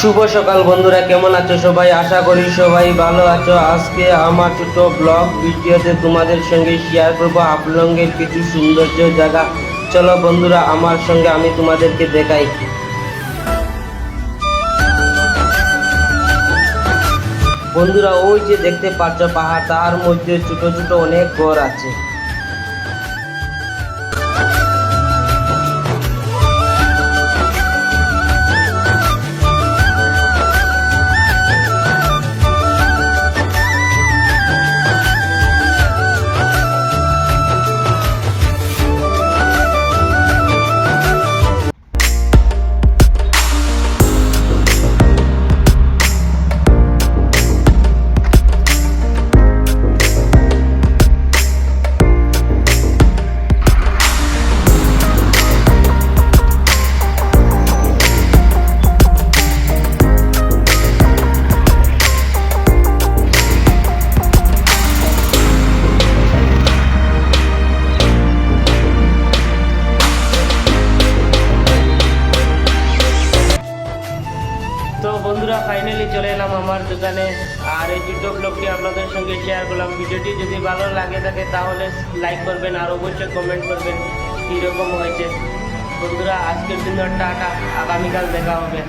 শুভ সকাল বন্ধুরা, কেমন আছো সবাই? আশা করি সবাই ভালো আছো। আজকে আমার ছোট ব্লগ ভিডিওতে তোমাদের সঙ্গে শেয়ার করব হাফলংয়ের কিছু সৌন্দর্য জায়গা। চলো বন্ধুরা আমার সঙ্গে, আমি তোমাদেরকে দেখাই। বন্ধুরা, ওই যে দেখতে পাচ্ছ পাহাড়, তার মধ্যে ছোট ছোট অনেক ঘর আছে। তো বন্ধুরা, ফাইনালি চলে এলাম আমার দোকানে। আর এই ছোটো ব্লগটি আপনাদের সঙ্গে শেয়ার করলাম। ভিডিওটি যদি ভালো লাগে থাকে তাহলে লাইক করবেন, আর অবশ্যই কমেন্ট করবেন কীরকম হয়েছে। বন্ধুরা, আজকের জন্য টাটা, আগামীকাল দেখা হবে।